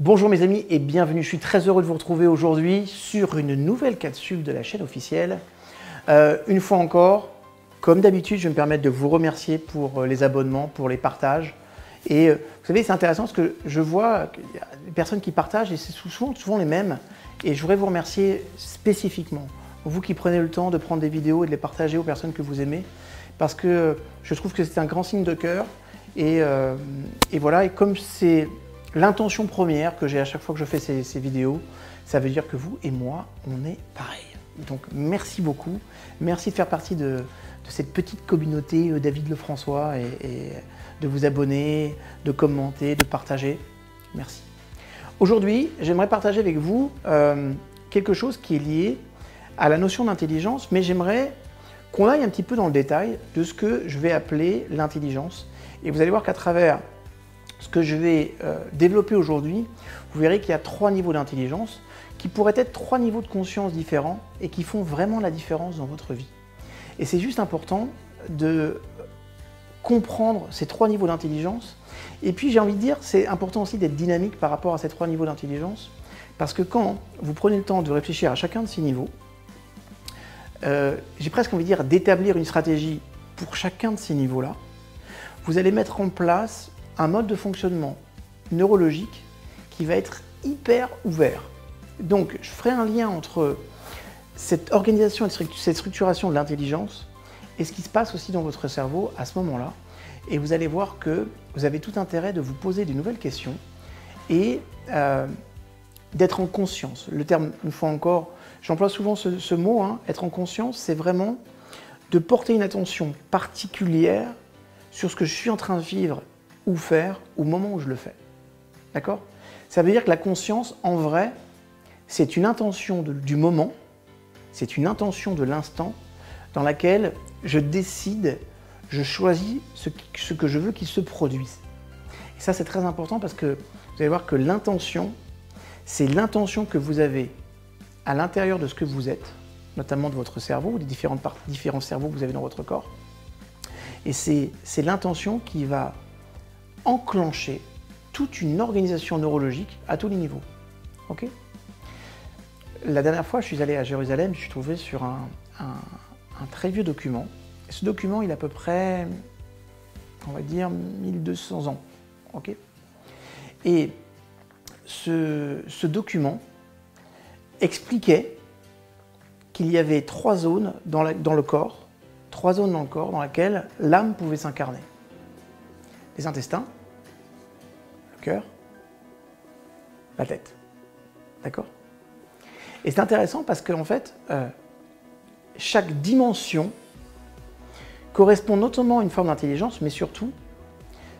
Bonjour mes amis et bienvenue, je suis très heureux de vous retrouver aujourd'hui sur une nouvelle capsule de la chaîne officielle. Une fois encore, comme d'habitude, je vais me permettre de vous remercier pour les abonnements, pour les partages. Et vous savez, c'est intéressant parce que je vois qu'il y a des personnes qui partagent et c'est souvent les mêmes. Et je voudrais vous remercier spécifiquement, vous qui prenez le temps de prendre des vidéos et de les partager aux personnes que vous aimez, parce que je trouve que c'est un grand signe de cœur. Et voilà, et comme c'est l'intention première que j'ai à chaque fois que je fais ces vidéos, ça veut dire que vous et moi, on est pareil. Donc merci beaucoup, merci de faire partie de cette petite communauté David Lefrançois et de vous abonner, de commenter, de partager. Merci. Aujourd'hui, j'aimerais partager avec vous quelque chose qui est lié à la notion d'intelligence, mais j'aimerais qu'on aille un petit peu dans le détail de ce que je vais appeler l'intelligence. Et vous allez voir qu'à travers ce que je vais développer aujourd'hui, vous verrez qu'il y a 3 niveaux d'intelligence qui pourraient être 3 niveaux de conscience différents et qui font vraiment la différence dans votre vie. Et c'est juste important de comprendre ces 3 niveaux d'intelligence. Et puis j'ai envie de dire, c'est important aussi d'être dynamique par rapport à ces 3 niveaux d'intelligence, parce que quand vous prenez le temps de réfléchir à chacun de ces niveaux, j'ai presque envie de dire d'établir une stratégie pour chacun de ces niveaux-là, vous allez mettre en place un mode de fonctionnement neurologique qui va être hyper ouvert. Donc, je ferai un lien entre cette organisation et cette structuration de l'intelligence et ce qui se passe aussi dans votre cerveau à ce moment-là. Et vous allez voir que vous avez tout intérêt de vous poser de nouvelles questions et d'être en conscience. Le terme, une fois encore, j'emploie souvent ce mot, hein, être en conscience, c'est vraiment de porter une attention particulière sur ce que je suis en train de vivre ou faire au moment où je le fais. D'accord? Ça veut dire que la conscience, en vrai, c'est une intention du moment, c'est une intention de l'instant dans laquelle je décide, je choisis ce que je veux qu'il se produise. Et ça, c'est très important parce que vous allez voir que l'intention, c'est l'intention que vous avez à l'intérieur de ce que vous êtes, notamment de votre cerveau, des différents cerveaux que vous avez dans votre corps. Et c'est l'intention qui va enclencher toute une organisation neurologique à tous les niveaux. Okay? La dernière fois, je suis allé à Jérusalem, je suis tombé sur un très vieux document. Et ce document, il a à peu près, on va dire, 1200 ans. Okay? Et ce document expliquait qu'il y avait 3 zones dans le corps, 3 zones dans le corps dans lesquelles l'âme pouvait s'incarner. Les intestins, le cœur, la tête. D'accord? Et c'est intéressant parce qu'en fait, chaque dimension correspond notamment à une forme d'intelligence, mais surtout,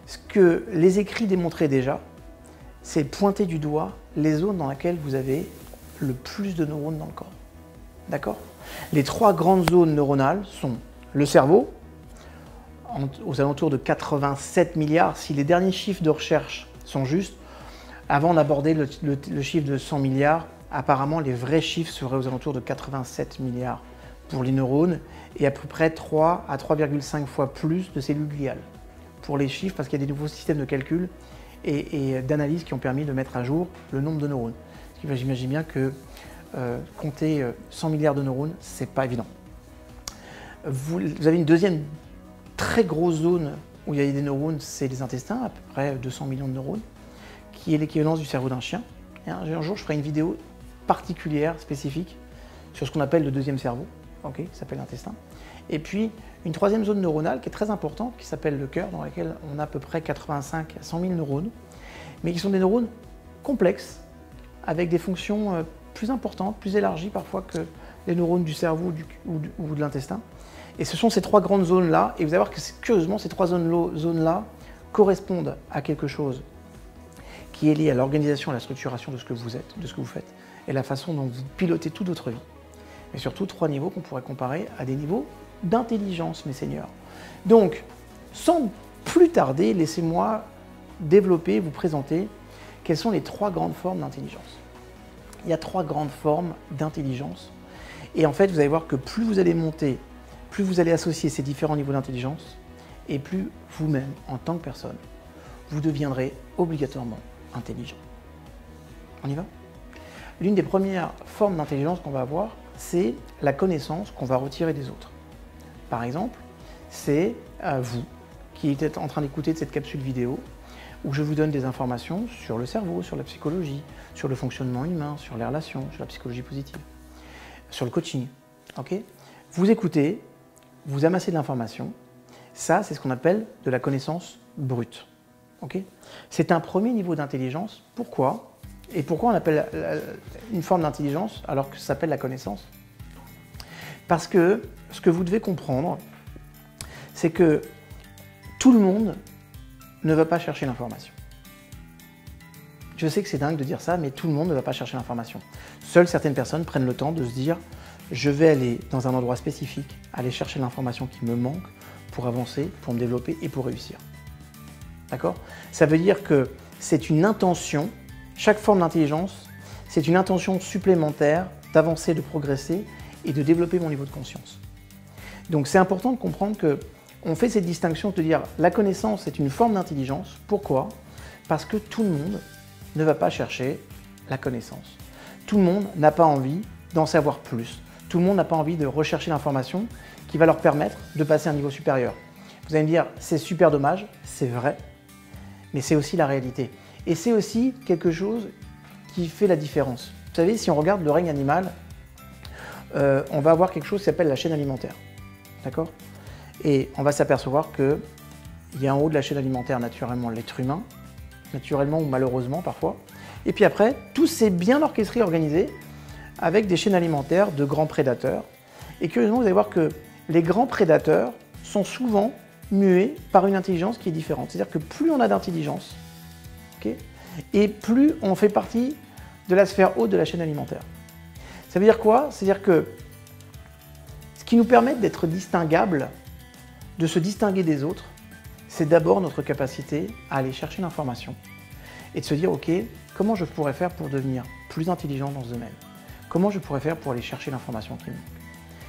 ce que les écrits démontraient déjà, c'est pointer du doigt les zones dans lesquelles vous avez le plus de neurones dans le corps. D'accord? Les 3 grandes zones neuronales sont le cerveau, aux alentours de 87 milliards, si les derniers chiffres de recherche sont justes. Avant d'aborder le chiffre de 100 milliards, apparemment les vrais chiffres seraient aux alentours de 87 milliards pour les neurones et à peu près 3 à 3,5 fois plus de cellules gliales pour les chiffres, parce qu'il y a des nouveaux systèmes de calcul et d'analyse qui ont permis de mettre à jour le nombre de neurones. J'imagine bien que compter 100 milliards de neurones, c'est pas évident. Vous avez une deuxième très grosse zone où il y a des neurones, c'est les intestins, à peu près 200 millions de neurones, qui est l'équivalence du cerveau d'un chien. Et un jour, je ferai une vidéo particulière, spécifique, sur ce qu'on appelle le deuxième cerveau, okay, qui s'appelle l'intestin. Et puis, une troisième zone neuronale qui est très importante, qui s'appelle le cœur, dans laquelle on a à peu près 85 à 100 000 neurones, mais qui sont des neurones complexes, avec des fonctions plus importantes, plus élargies parfois que les neurones du cerveau ou de l'intestin. Et ce sont ces 3 grandes zones-là, et vous allez voir que curieusement, ces 3 zones-là correspondent à quelque chose qui est lié à l'organisation et à la structuration de ce que vous êtes, de ce que vous faites, et la façon dont vous pilotez toute votre vie. Mais surtout 3 niveaux qu'on pourrait comparer à des niveaux d'intelligence, mes seigneurs. Donc, sans plus tarder, laissez-moi développer, vous présenter quelles sont les 3 grandes formes d'intelligence. Il y a 3 grandes formes d'intelligence, et en fait, vous allez voir que plus vous allez monter, plus vous allez associer ces différents niveaux d'intelligence, et plus vous-même, en tant que personne, vous deviendrez obligatoirement intelligent. On y va? L'une des premières formes d'intelligence qu'on va avoir, c'est la connaissance qu'on va retirer des autres. Par exemple, c'est vous qui êtes en train d'écouter cette capsule vidéo où je vous donne des informations sur le cerveau, sur la psychologie, sur le fonctionnement humain, sur les relations, sur la psychologie positive, sur le coaching. Okay? Vous écoutez, vous amassez de l'information. Ça, c'est ce qu'on appelle de la connaissance brute. Okay? C'est un premier niveau d'intelligence. Pourquoi? Et pourquoi on appelle une forme d'intelligence alors que ça s'appelle la connaissance? Parce que ce que vous devez comprendre, c'est que tout le monde ne va pas chercher l'information. Je sais que c'est dingue de dire ça, mais tout le monde ne va pas chercher l'information. Seules certaines personnes prennent le temps de se dire « je vais aller dans un endroit spécifique, aller chercher l'information qui me manque pour avancer, pour me développer et pour réussir ». D'accord? Ça veut dire que c'est une intention, chaque forme d'intelligence, c'est une intention supplémentaire d'avancer, de progresser et de développer mon niveau de conscience. Donc c'est important de comprendre qu'on fait cette distinction de dire la connaissance est une forme d'intelligence. Pourquoi? Parce que tout le monde ne va pas chercher la connaissance. Tout le monde n'a pas envie d'en savoir plus. Tout le monde n'a pas envie de rechercher l'information qui va leur permettre de passer à un niveau supérieur. Vous allez me dire, c'est super dommage, c'est vrai, mais c'est aussi la réalité. Et c'est aussi quelque chose qui fait la différence. Vous savez, si on regarde le règne animal, on va avoir quelque chose qui s'appelle la chaîne alimentaire. D'accord? Et on va s'apercevoir qu'il y a en haut de la chaîne alimentaire naturellement l'être humain, naturellement ou malheureusement parfois. Et puis après, tout c'est bien orchestré, organisé, avec des chaînes alimentaires de grands prédateurs. Et curieusement, vous allez voir que les grands prédateurs sont souvent mués par une intelligence qui est différente. C'est-à-dire que plus on a d'intelligence, okay, et plus on fait partie de la sphère haute de la chaîne alimentaire. Ça veut dire quoi? C'est-à-dire que ce qui nous permet d'être distinguables, de se distinguer des autres, c'est d'abord notre capacité à aller chercher l'information et de se dire, ok, comment je pourrais faire pour devenir plus intelligent dans ce domaine? Comment je pourrais faire pour aller chercher l'information qui me manque?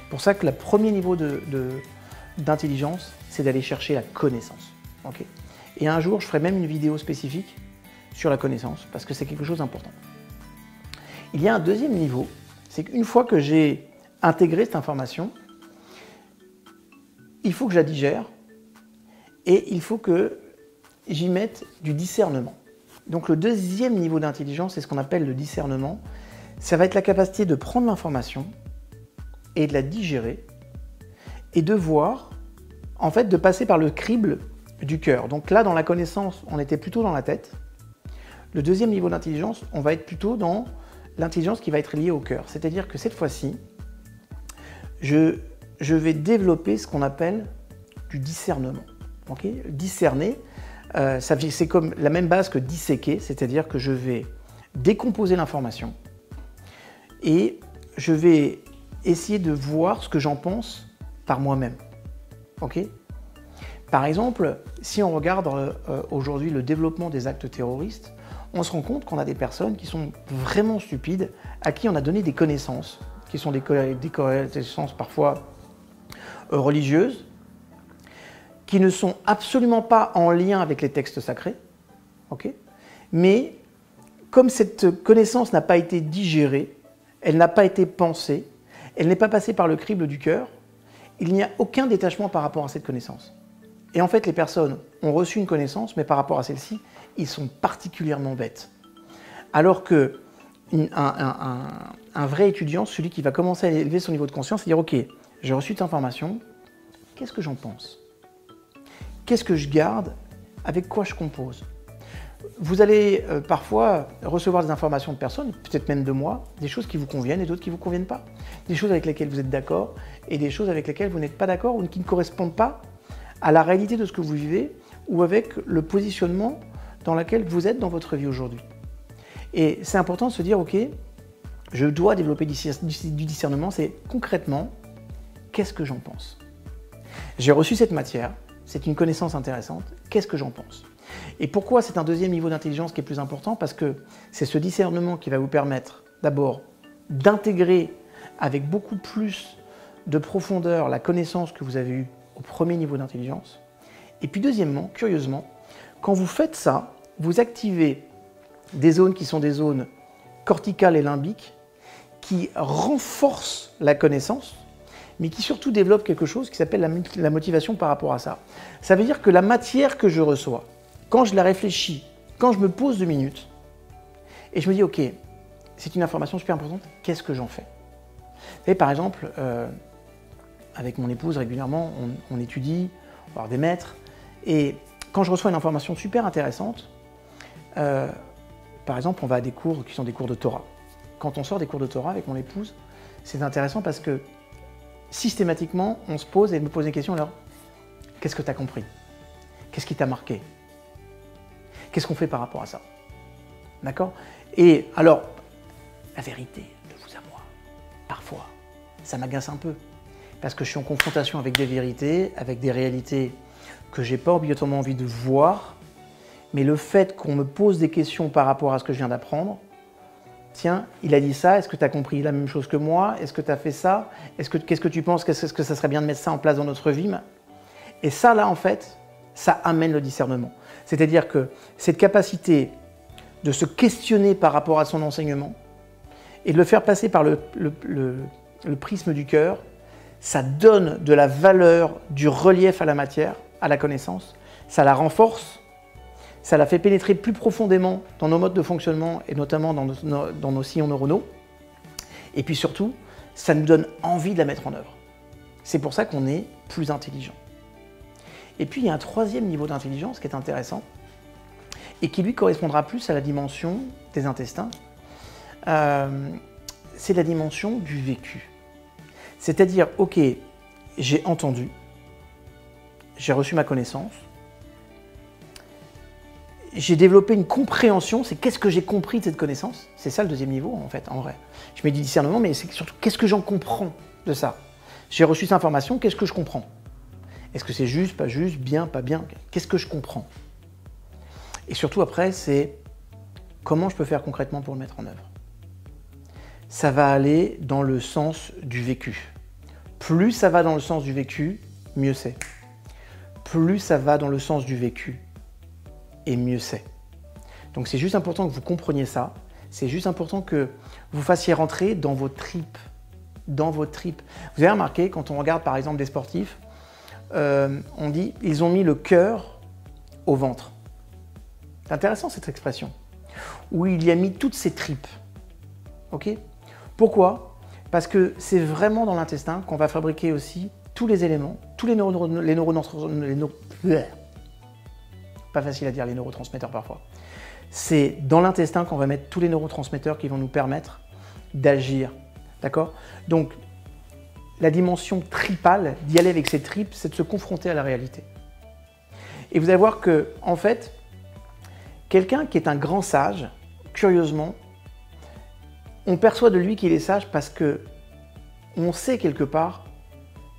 C'est pour ça que le premier niveau d'intelligence, c'est d'aller chercher la connaissance. Okay? Et un jour, je ferai même une vidéo spécifique sur la connaissance, parce que c'est quelque chose d'important. Il y a un deuxième niveau, c'est qu'une fois que j'ai intégré cette information, il faut que je la digère et il faut que j'y mette du discernement. Donc le deuxième niveau d'intelligence, c'est ce qu'on appelle le discernement. Ça va être la capacité de prendre l'information et de la digérer et de voir, en fait, de passer par le crible du cœur. Donc là, dans la connaissance, on était plutôt dans la tête. Le deuxième niveau d'intelligence, on va être plutôt dans l'intelligence qui va être liée au cœur. C'est-à-dire que cette fois-ci, je vais développer ce qu'on appelle du discernement. Okay? Discerner, c'est comme la même base que disséquer, c'est-à-dire que je vais décomposer l'information et je vais essayer de voir ce que j'en pense par moi-même. Okay? Par exemple, si on regarde aujourd'hui le développement des actes terroristes, on se rend compte qu'on a des personnes qui sont vraiment stupides, à qui on a donné des connaissances, qui sont des connaissances parfois religieuses, qui ne sont absolument pas en lien avec les textes sacrés, okay? Mais comme cette connaissance n'a pas été digérée, elle n'a pas été pensée, elle n'est pas passée par le crible du cœur, il n'y a aucun détachement par rapport à cette connaissance. Et en fait, les personnes ont reçu une connaissance, mais par rapport à celle-ci, ils sont particulièrement bêtes. Alors que un vrai étudiant, celui qui va commencer à élever son niveau de conscience, c'est dire « Ok, j'ai reçu cette information, qu'est-ce que j'en pense? Qu'est-ce que je garde? Avec quoi je compose ?» Vous allez parfois recevoir des informations de personnes, peut-être même de moi, des choses qui vous conviennent et d'autres qui ne vous conviennent pas. Des choses avec lesquelles vous êtes d'accord et des choses avec lesquelles vous n'êtes pas d'accord ou qui ne correspondent pas à la réalité de ce que vous vivez ou avec le positionnement dans lequel vous êtes dans votre vie aujourd'hui. Et c'est important de se dire, ok, je dois développer du discernement, c'est concrètement, qu'est-ce que j'en pense? J'ai reçu cette matière, c'est une connaissance intéressante, qu'est-ce que j'en pense? Et pourquoi c'est un deuxième niveau d'intelligence qui est plus important? Parce que c'est ce discernement qui va vous permettre d'abord d'intégrer avec beaucoup plus de profondeur la connaissance que vous avez eue au premier niveau d'intelligence. Et puis deuxièmement, curieusement, quand vous faites ça, vous activez des zones qui sont des zones corticale et limbique qui renforce la connaissance, mais qui surtout développe quelque chose qui s'appelle la motivation par rapport à ça. Ça veut dire que la matière que je reçois, quand je la réfléchis, quand je me pose 2 minutes, et je me dis, ok, c'est une information super importante, qu'est-ce que j'en fais? Vous savez, par exemple, avec mon épouse, régulièrement, on étudie, on va voir des maîtres, et quand je reçois une information super intéressante, par exemple, on va à des cours qui sont des cours de Torah. Quand on sort des cours de Torah avec mon épouse, c'est intéressant parce que systématiquement, on se pose et elle me pose des questions. Alors, qu'est-ce que tu as compris? Qu'est-ce qui t'a marqué? Qu'est-ce qu'on fait par rapport à ça? D'accord? Et alors, la vérité, de vous à moi, parfois, ça m'agace un peu. Parce que je suis en confrontation avec des vérités, avec des réalités que j'ai pas obligatoirement envie de voir. Mais le fait qu'on me pose des questions par rapport à ce que je viens d'apprendre, tiens, il a dit ça, est-ce que tu as compris la même chose que moi? Est-ce que tu as fait ça? Qu'est-ce que tu penses? Qu'est-ce que ça serait bien de mettre ça en place dans notre vie? Et ça, là, en fait, ça amène le discernement. C'est-à-dire que cette capacité de se questionner par rapport à son enseignement et de le faire passer par le prisme du cœur, ça donne de la valeur, du relief à la matière, à la connaissance, ça la renforce, ça la fait pénétrer plus profondément dans nos modes de fonctionnement et notamment dans nos sillons neuronaux. Et puis surtout, ça nous donne envie de la mettre en œuvre. C'est pour ça qu'on est plus intelligent. Et puis il y a un troisième niveau d'intelligence qui est intéressant et qui lui correspondra plus à la dimension des intestins. C'est la dimension du vécu. C'est-à-dire, ok, j'ai entendu, j'ai reçu ma connaissance, j'ai développé une compréhension, c'est qu'est-ce que j'ai compris de cette connaissance? C'est ça le deuxième niveau en fait, en vrai. Je mets du discernement, mais c'est surtout qu'est-ce que j'en comprends de ça? J'ai reçu cette information, qu'est-ce que je comprends? Est-ce que c'est juste, pas juste, bien, pas bien? Qu'est-ce que je comprends? Et surtout après, c'est comment je peux faire concrètement pour le mettre en œuvre? Ça va aller dans le sens du vécu. Plus ça va dans le sens du vécu, mieux c'est. Plus ça va dans le sens du vécu, et mieux c'est. Donc c'est juste important que vous compreniez ça, c'est juste important que vous fassiez rentrer dans vos tripes, dans vos tripes. Vous avez remarqué, quand on regarde par exemple des sportifs, on dit « ils ont mis le cœur au ventre ». C'est intéressant cette expression, où il y a mis toutes ses tripes. Ok? Pourquoi? Parce que c'est vraiment dans l'intestin qu'on va fabriquer aussi tous les éléments, tous les neurones, pas facile à dire les neurotransmetteurs parfois. C'est dans l'intestin qu'on va mettre tous les neurotransmetteurs qui vont nous permettre d'agir. D'accord? Donc, la dimension tripale, d'y aller avec ses tripes, c'est de se confronter à la réalité. Et vous allez voir que, en fait, quelqu'un qui est un grand sage, curieusement, on perçoit de lui qu'il est sage parce que on sait quelque part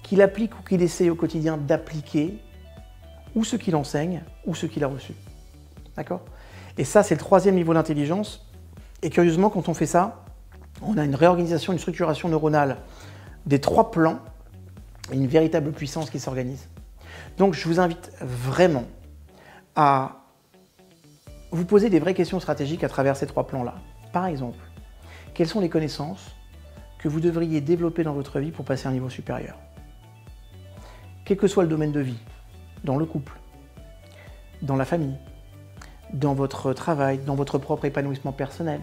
qu'il applique ou qu'il essaye au quotidien d'appliquer ou ce qu'il enseigne, ou ce qu'il a reçu. D'accord? Et ça, c'est le troisième niveau d'intelligence. Et curieusement, quand on fait ça, on a une réorganisation, une structuration neuronale des 3 plans et une véritable puissance qui s'organise. Donc, je vous invite vraiment à vous poser des vraies questions stratégiques à travers ces 3 plans-là. Par exemple, quelles sont les connaissances que vous devriez développer dans votre vie pour passer à un niveau supérieur? Quel que soit le domaine de vie, dans le couple, dans la famille, dans votre travail, dans votre propre épanouissement personnel,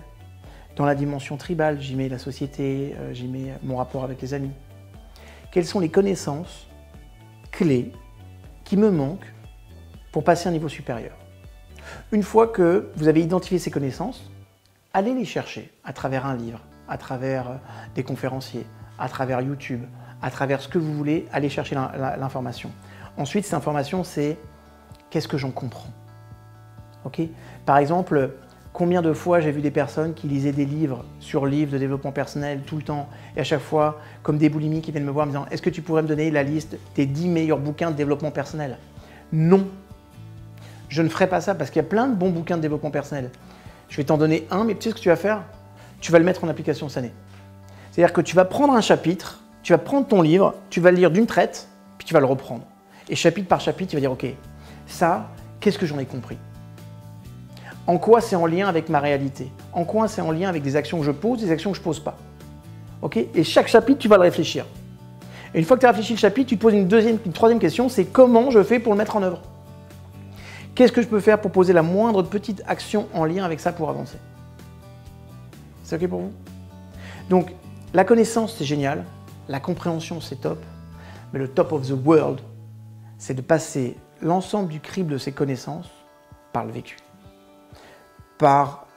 dans la dimension tribale, j'y mets la société, j'y mets mon rapport avec les amis. Quelles sont les connaissances clés qui me manquent pour passer à un niveau supérieur? Une fois que vous avez identifié ces connaissances, allez les chercher à travers un livre, à travers des conférenciers, à travers YouTube, à travers ce que vous voulez, allez chercher l'information. Ensuite, cette information, c'est qu'est-ce que j'en comprends? Okay? Par exemple, combien de fois j'ai vu des personnes qui lisaient des livres sur livres de développement personnel tout le temps, et à chaque fois, comme des boulimiques qui viennent me voir en me disant « Est-ce que tu pourrais me donner la liste des 10 meilleurs bouquins de développement personnel ?» Non, je ne ferai pas ça parce qu'il y a plein de bons bouquins de développement personnel. Je vais t'en donner un, mais tu sais ce que tu vas faire? Tu vas le mettre en application cette année. C'est-à-dire que tu vas prendre un chapitre, tu vas prendre ton livre, tu vas le lire d'une traite, puis tu vas le reprendre. Et chapitre par chapitre, tu vas dire « Ok, ça, qu'est-ce que j'en ai compris ?» En quoi c'est en lien avec ma réalité? En quoi c'est en lien avec des actions que je pose, des actions que je ne pose pas? Okay, et chaque chapitre, tu vas le réfléchir. Et une fois que tu as réfléchi le chapitre, tu te poses une troisième question, c'est comment je fais pour le mettre en œuvre? Qu'est-ce que je peux faire pour poser la moindre petite action en lien avec ça pour avancer? C'est OK pour vous? Donc, la connaissance, c'est génial. La compréhension, c'est top. Mais le top of the world, c'est de passer l'ensemble du crible de ces connaissances par le vécu, par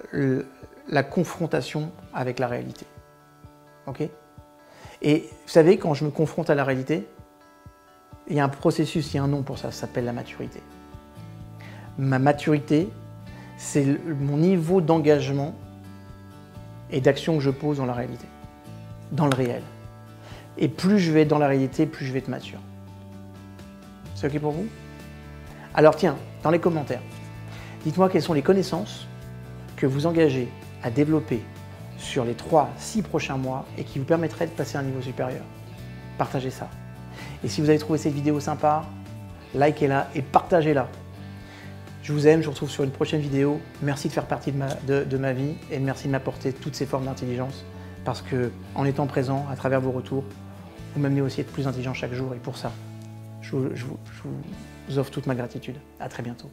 la confrontation avec la réalité. OK? Et vous savez, quand je me confronte à la réalité, il y a un processus, il y a un nom pour ça, ça s'appelle la maturité. Ma maturité, c'est mon niveau d'engagement et d'action que je pose dans la réalité, dans le réel. Et plus je vais être dans la réalité, plus je vais être mature. C'est OK pour vous? Alors tiens, dans les commentaires, dites-moi quelles sont les connaissances que vous engagez à développer sur les 3-6 prochains mois et qui vous permettraient de passer à un niveau supérieur. Partagez ça. Et si vous avez trouvé cette vidéo sympa, likez-la et partagez-la. Je vous aime, je vous retrouve sur une prochaine vidéo. Merci de faire partie de ma vie et merci de m'apporter toutes ces formes d'intelligence parce qu'en étant présent à travers vos retours, vous m'amenez aussi à être plus intelligent chaque jour et pour ça, je vous offre toute ma gratitude. À très bientôt.